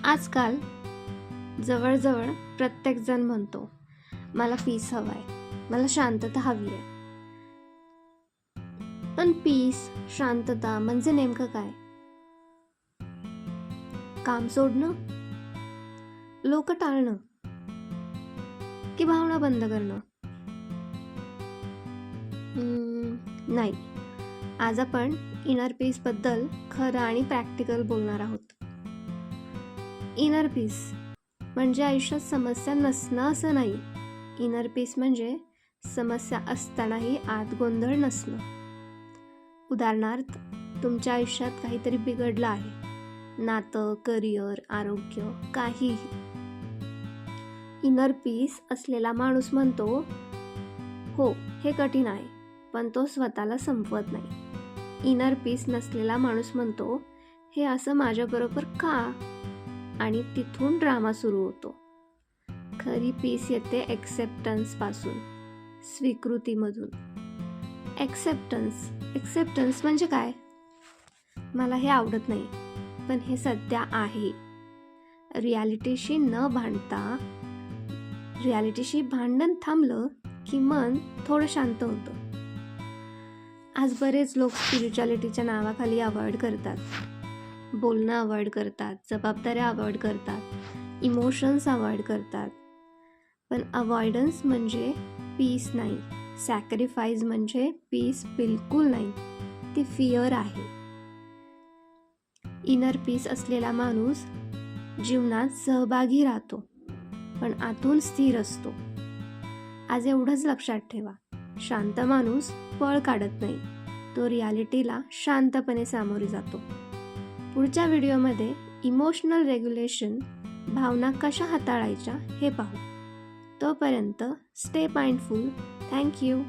आजकाल जवळजवळ प्रत्येकजण म्हणतो, मला पीस हवाय, मला शांतता हवी आहे. पण पीस, शांतता म्हणजे नेमकं काय? काम सोडणं, लोक टाळणं, की भावना बंद करणं? नाही. आज आपण इनर पीस बद्दल खरं आणि प्रॅक्टिकल बोलणार आहोत. इनर पीस म्हणजे आयुष्यात समस्या नसणं असं नाही. इनर पीस म्हणजे समस्या असतानाही आत गोंधळ नसणं. उदाहरणार्थ, तुमच्या आयुष्यात काहीतरी बिघडलं आहे, नातं, करिअर, आरोग्य, काहीही. इनर पीस असलेला माणूस म्हणतो, हो हे कठीण आहे, पण तो स्वतःला संपवत नाही. इनर पीस नसलेला माणूस म्हणतो, हे असं माझ्याबरोबर का? आणि तिथून ड्रामा सुरू होतो. खरी पीस येते एक्सेप्टन्स पासून, स्वीकृतीमधून. एक्सेप्टन्स म्हणजे काय? मला हे आवडत नाही, पण हे सध्या आहे. रियालिटीशी न भांडता, रियालिटीशी भांडण थांबलं की मन थोडं शांत होतं. आज बरेच लोक स्पिरिच्युअलिटीच्या नावाखाली अवॉइड करतात, बोलणं अवॉइड करतात, जबाबदाऱ्या अवॉइड करतात, इमोशन्स अवॉइड करतात. पण अवॉइडन्स म्हणजे पीस नाही. सॅक्रिफाईस म्हणजे पीस बिलकुल नाही. ती फिअर आहे. इनर पीस असलेला माणूस जीवनात सहभागी राहतो, पण आतून स्थिर असतो. आज एवढंच लक्षात ठेवा, शांत माणूस पळ काढत नाही, तो रियालिटीला शांतपणे सामोरे जातो. पुढच्या व्हिडिओमध्ये इमोशनल रेग्युलेशन, भावना कशा हाताळायच्या हे पाहू. तोपर्यंत स्टे माइंडफुल. Thank you.